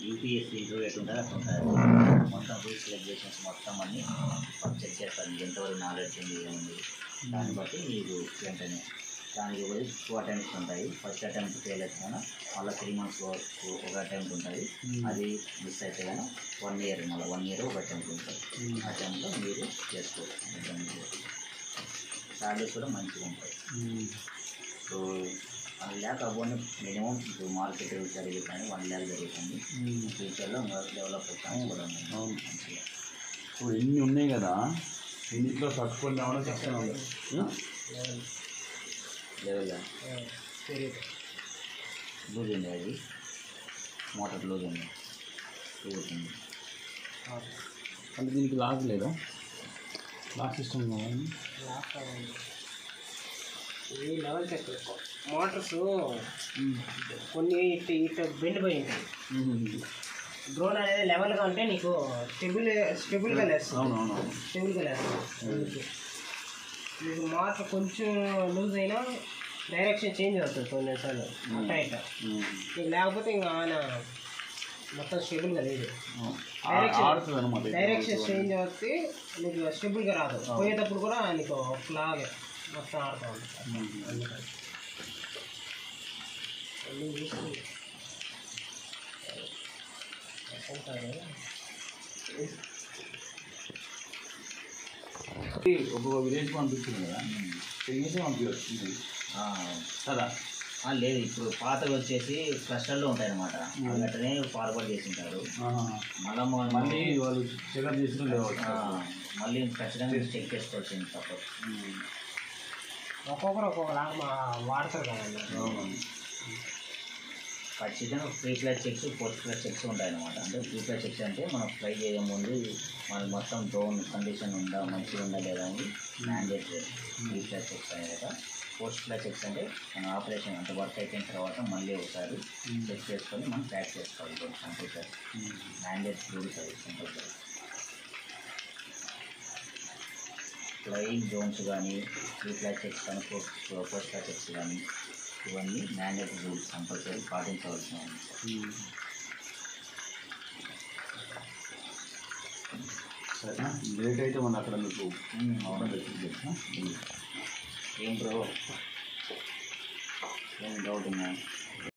UPSC interview ఎట్లుంటుంది అట్లా ఉంటుంది. మొత్తం రూల్స్ రెగ్యులేషన్స్ మొత్తం అన్నీ చెక్ చేస్తారు. మీకు ఎంతవరకు నాలెడ్జ్ ఉంది ఏముంది దాన్ని బట్టి మీరు వెంటనే దానికి పోయి 2 అటెంప్ట్స్ ఉంటాయి. ఫస్ట్ అటెంప్ట్ ఫెయిల్ అయితే కానీ మళ్ళీ 3 months ఒక అటెంప్ట్ ఉంటుంది. అది మిస్ అయితే కానీ 1 year మళ్ళీ 1 year ఒక అటెంప్ట్ ఉంటుంది. అటెంప్ట్లో మీరు చేసుకోవచ్చు. శాలరీస్ కూడా మంచిగా ఉంటాయి. సో 1 lakh అవ్వని మినిమం ఇప్పుడు మార్కెట్ జరిగే కానీ 1 lakh జరుగుతుంది. ఫ్యూచర్లో డెవలప్ అవుతాము కూడా మంచిగా. ఇప్పుడు ఎన్ని ఉన్నాయి కదా, ఎన్నిట్లో తక్కువ రావడం కష్టం. లెవెల్గా లూజ్ ఉంది, అది మోటార్ లూజ్ ఉంది, తిరుగుతుంది. అంటే దీనికి లాక్ లేదా? లాక్ సిస్టమ్ కావాలి. ఈ లెవెల్ చెక్ మోటార్స్ కొన్ని ఇటు బెండ్ పోయి ఉంటాయి. డ్రోన్ అనేది లెవెల్గా ఉంటే నీకు స్టెబుల్గా లేస్తుంది. అవునవును, స్టెబుల్గా లేస్తుంది. మీకు మోటార్ కొంచెం లూజ్ అయినా డైరెక్షన్ చేంజ్ అవుతుంది కొన్నిసార్లు అట్ట ఇట్ట. నీకు లేకపోతే ఇంకా ఆయన మొత్తం స్టెబుల్గా లేదు. డైరెక్షన్ చేంజ్ అవుతే నీకు స్టెబుల్గా రాదు. పోయేటప్పుడు కూడా నీకు ఒకలాగే మొత్తం ఆడుతూ ఉంటుంది. అన్నీ చూసి ఒక్కొక్క విలేజ్ పంపిస్తుంది కదా, తిరిగేసి పంపించవచ్చు కదా. లేదు, ఇప్పుడు పాతవి వచ్చేసి క్లస్టర్లో ఉంటాయి అన్నమాట. వెంటనే ఫార్వర్డ్ చేసి ఉంటారు. మళ్ళీ వాళ్ళు చెకప్ చేసిన మళ్ళీ ఖచ్చితంగా చెక్ చేసుకోవచ్చు. సపోజ్ ఒక్కొక్కరు ఒక్కొక్కలాగా వాడతారు కదండి. ఖచ్చితంగా pre flight checks, post flight checks ఉంటాయి అన్నమాట. అంటే ప్రీ ఫ్లైట్ చెక్స్ అంటే మనం ఫ్లై చేయడం ముందు మనకి మొత్తం డ్రోన్ కండిషన్ ఉందా, మంచిగా ఉందా లేదా అని మ్యాండేటరీ ప్రీ ఫ్లైట్ చెక్స్ అయ్యాయి కదా. పోస్ట్ ఫ్లైట్ చెక్స్ అంటే మన ఆపరేషన్ అంత వర్క్ అయిపోయిన తర్వాత మళ్ళీ ఒకసారి చెక్ చేసుకొని మనం ట్రాక్ చేసుకోవాలి. కంప్యూటర్ మ్యాండేటరీ రూల్స్ అవి కంపల్సరీ. ఫ్లయింగ్ డ్రోన్స్ కానీ, ప్రీ ఫ్లైట్ చెక్స్ కానీ, పోస్ట్ ఫ్లైట్ చెక్స్ కానీ ఇవన్నీ మ్యాండేటరీ రూల్స్ కంపల్సరీ పాటించవలసినవి. సరేనా? లేట్ అయితే మన అక్కడ మీకు ఏం బ్రో, ఏం డౌట్ ఉందా?